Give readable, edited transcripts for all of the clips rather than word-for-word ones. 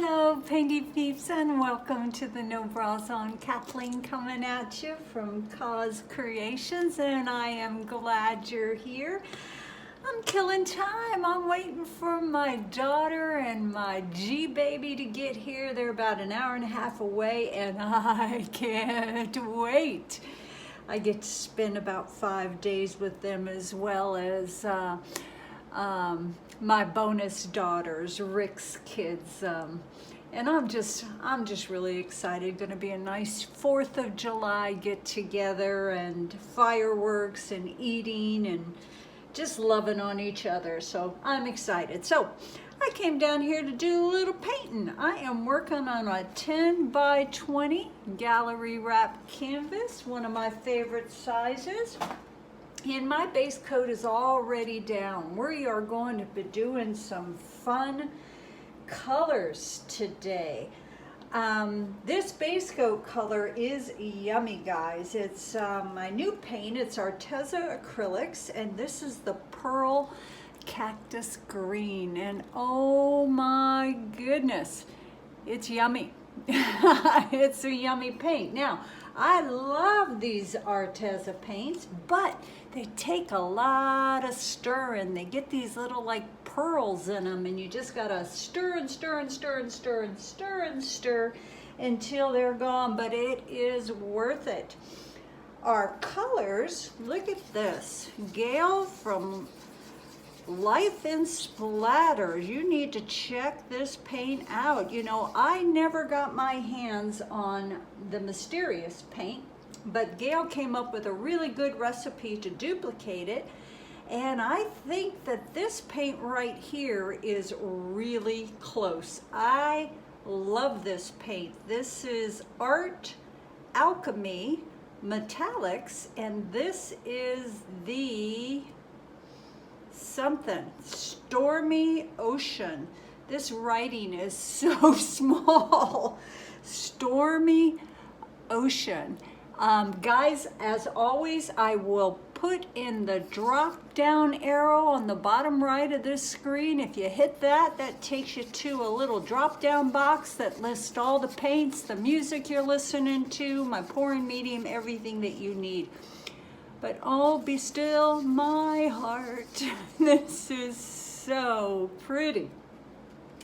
Hello, Painty Peeps, and welcome to the No Bra Zone. Kathleen coming at you from COZ Creations, and I am glad you're here. I'm killing time. I'm waiting for my daughter and my G-baby to get here. They're about an hour and a half away, and I can't wait. I get to spend about 5 days with them, as well as my bonus daughters, Rick's kids, and I'm just really excited. Going to be a nice 4th of July get together and fireworks and eating and just loving on each other. So I'm excited. So I came down here to do a little painting. I am working on a 10 by 20 gallery wrap canvas, one of my favorite sizes. And my base coat is already down. We are going to be doing some fun colors today. This base coat color is yummy, guys. It's my new paint. It's Arteza acrylics, and this is the Pearl Cactus Green. And oh my goodness, it's yummy. It's a yummy paint. Now, I love these Arteza paints, but they take a lot of stirring. They get these little like pearls in them, and you just gotta stir and stir and stir and stir and stir and stir until they're gone, but it is worth it. Our colors, look at this. Gail from Life in Splatters, you need to check this paint out. You know, I never got my hands on the Mysterious paint, but Gail came up with a really good recipe to duplicate it, and I think that this paint right here is really close. I love this paint. This is Alchemy Metallics, and this is the Stormy Ocean. This writing is so small. Stormy Ocean. Guys, as always, I will put in the drop down arrow on the bottom right of this screen. If you hit that, that takes you to a little drop down box that lists all the paints, the music you're listening to, my pouring medium, everything that you need. But oh, be still my heart. This is so pretty.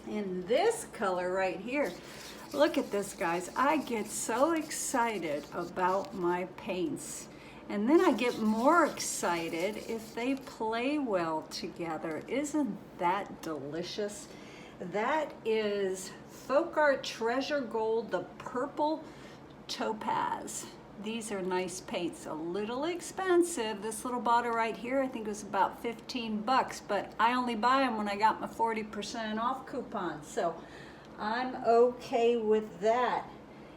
And this color right here, look at this, guys. I get so excited about my paints. And then I get more excited if they play well together. Isn't that delicious? That is FolkArt Treasure Gold, the purple Topaz. These are nice paints, a little expensive. This little bottle right here, I think it was about 15 bucks, but I only buy them when I got my 40% off coupon, so I'm okay with that.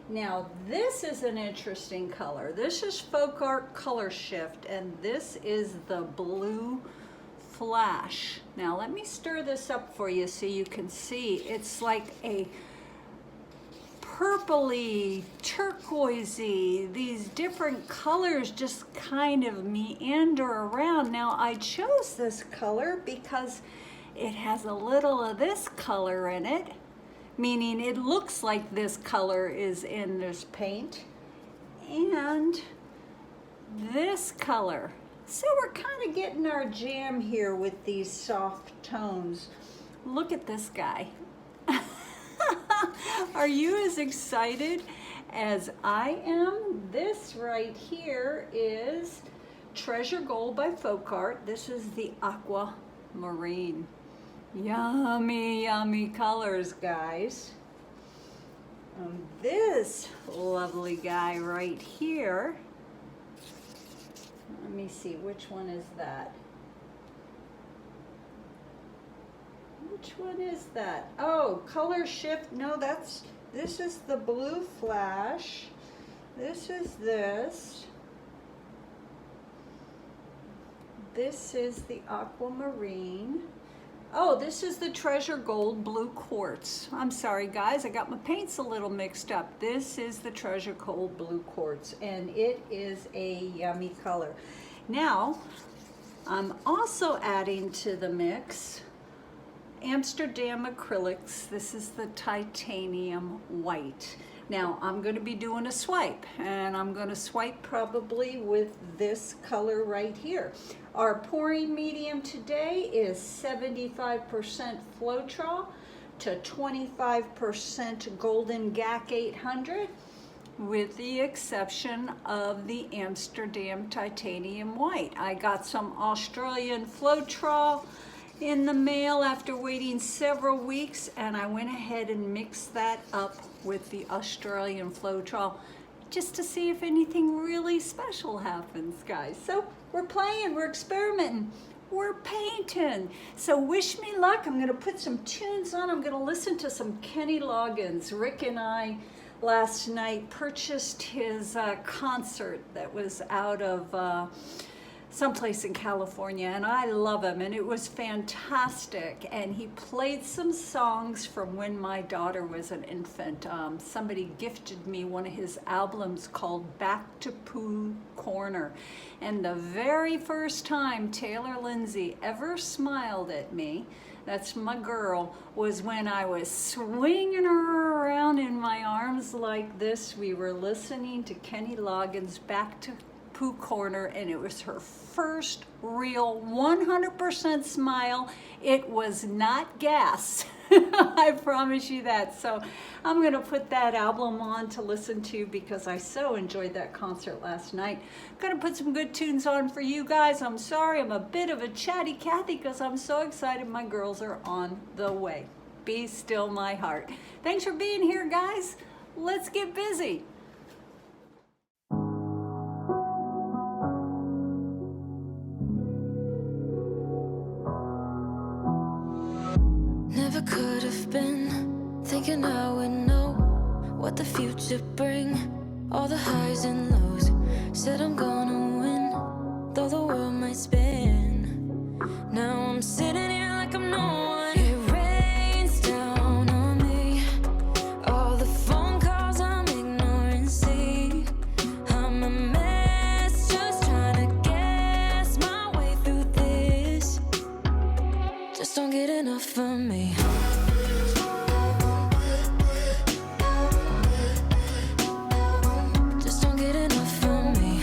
Now, this is an interesting color. This is FolkArt Color Shift, and this is the Blue Flash. Now, let me stir this up for you so you can see. It's like a purpley, turquoisey, these different colors just kind of meander around. Now, I chose this color because it has a little of this color in it, meaning it looks like this color is in this paint, and this color. So we're kind of getting our jam here with these soft tones. Look at this guy. Are you as excited as I am? This right here is Treasure Gold by FolkArt. This is the Aquamarine. Yummy, yummy colors, guys. This lovely guy right here, let me see, which one is that? Which one is that? Oh, Color Shift. No, this is the Blue Flash. This is this. This is the Aquamarine. Oh, this is the Treasure Gold Blue Quartz. I'm sorry, guys, I got my paints a little mixed up. This is the Treasure Gold Blue Quartz, and it is a yummy color. Now, I'm also adding to the mix Amsterdam acrylics. This is the Titanium White. Now I'm going to be doing a swipe, and I'm going to swipe probably with this color right here. Our pouring medium today is 75% Floetrol to 25% Golden GAC 800, with the exception of the Amsterdam Titanium White. I got some Australian Floetrol in the mail after waiting several weeks, and I went ahead and mixed that up with the Australian Floetrol just to see if anything really special happens, guys. So we're playing, we're experimenting, we're painting. So wish me luck. I'm gonna put some tunes on. I'm gonna listen to some Kenny Loggins. Rick and I last night purchased his concert that was out of someplace in California, and I love him, and it was fantastic. And he played some songs from when my daughter was an infant. Somebody gifted me one of his albums called Back to Pooh Corner, and the very first time Taylor Lindsay ever smiled at me, that's my girl, was when I was swinging her around in my arms like this. We were listening to Kenny Loggins' Back to Pooh Corner, and it was her first real 100% smile. It was not gas. I promise you that. So I'm gonna put that album on to listen to because I so enjoyed that concert last night. Gonna put some good tunes on for you guys. I'm sorry I'm a bit of a chatty Cathy because I'm so excited my girls are on the way. Be still my heart. Thanks for being here, guys. Let's get busy. Never could have been thinking I would know what the future bring. All the highs and lows, said I'm gonna win, though the world might spin. Now I'm sitting here like I'm no one. It rains down on me, all the phone calls I'm ignoring. See, I'm a mess, just trying to guess my way through this. Just don't get enough of me. Just don't get enough of me.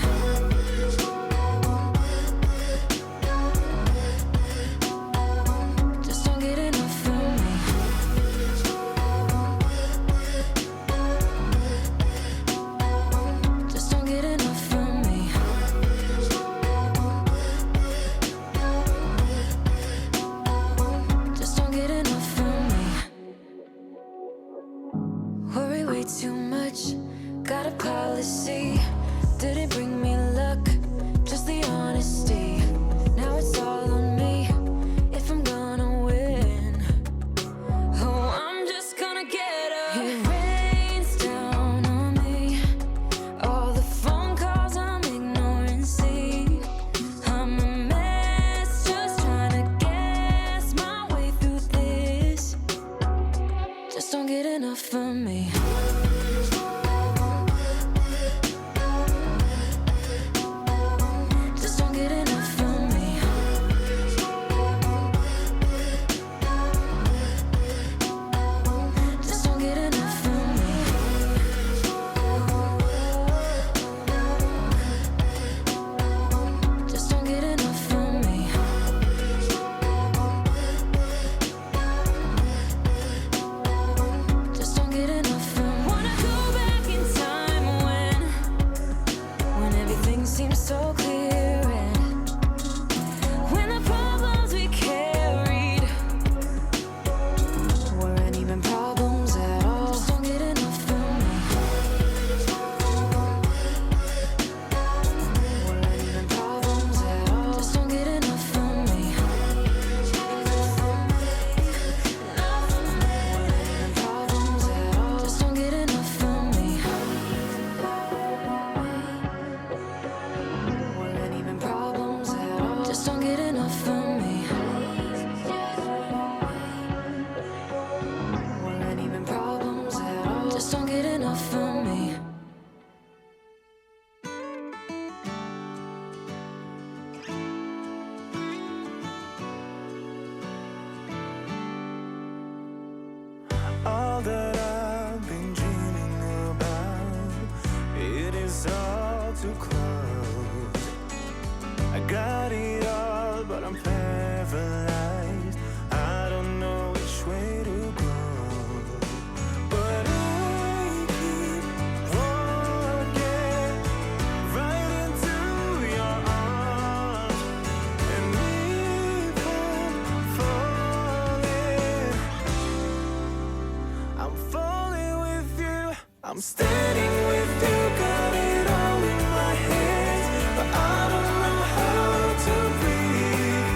I'm standing with you, got it all in my hands, but I don't know how to breathe.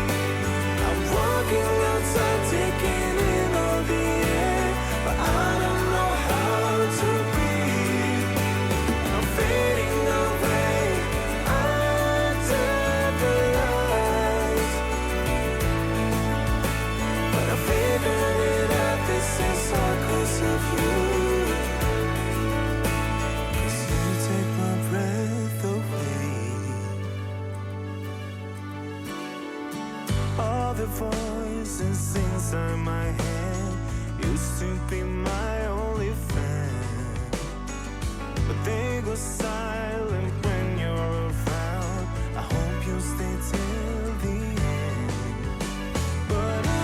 I'm walking outside, taking in all the air, but I don't know how to breathe. I'm fading away under the lights, but I figured it out, this is all 'cause of you. The voices inside my head used to be my only friend, but they go silent when you're around. I hope you stay till the end, but I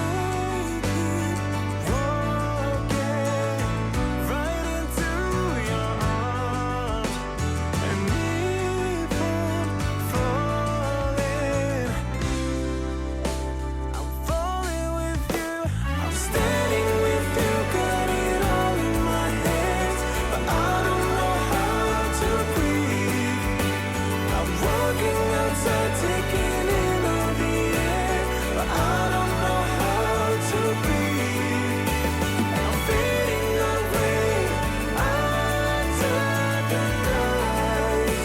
keep walking right into your arms and keep on falling. Falling with you, I'm standing with you, got it all in my hands, but I don't know how to breathe. I'm walking outside, taking in all the air, but I don't know how to breathe. And I'm fading away under the lights,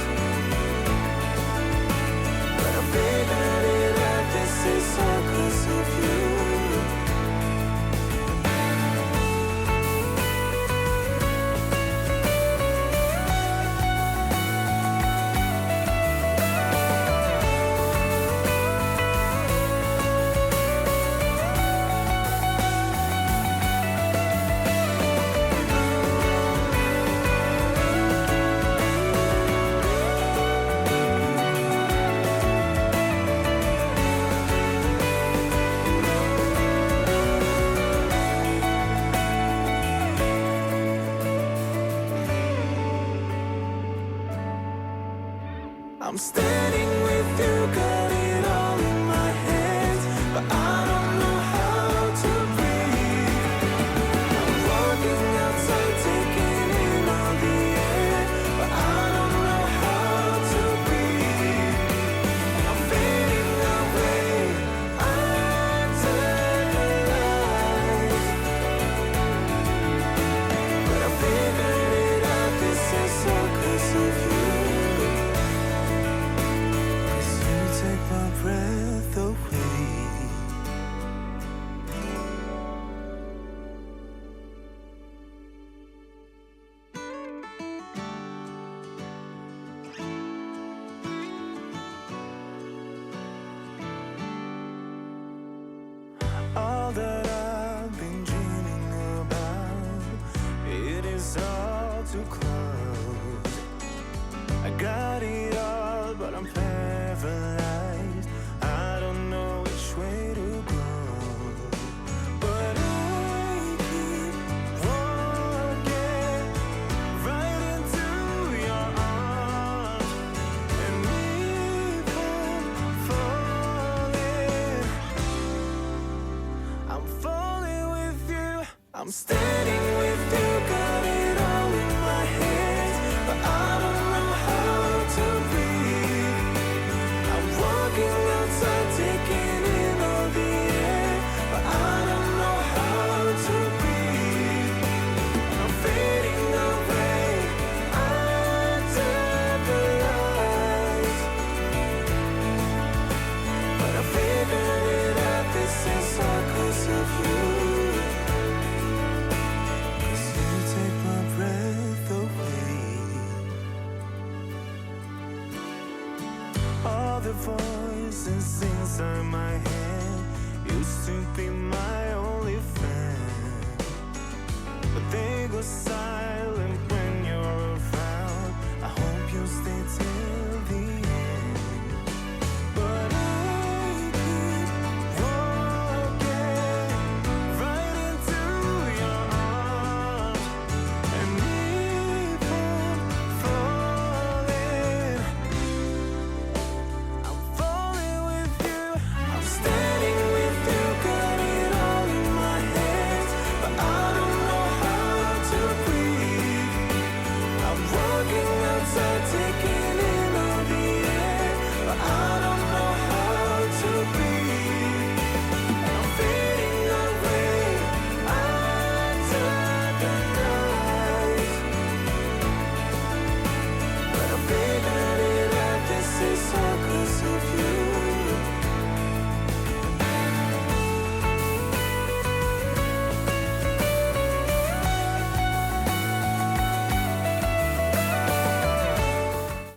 but I figured it out, this is all 'cause of you. I'm standing with you, got it all in my hands, but I don't know how to breathe. I'm walking outside, taking in all the air, but I don't know how to breathe. I'm fading away under the lights, but I figured it out, this is all 'cause of you. Take my breath away. All that I've been dreaming about, it is all too close. I got it all, but I'm paralyzed. I don't know which way to go, but I keep walking right into your arms and keep on falling. I'm falling with you. I'm standing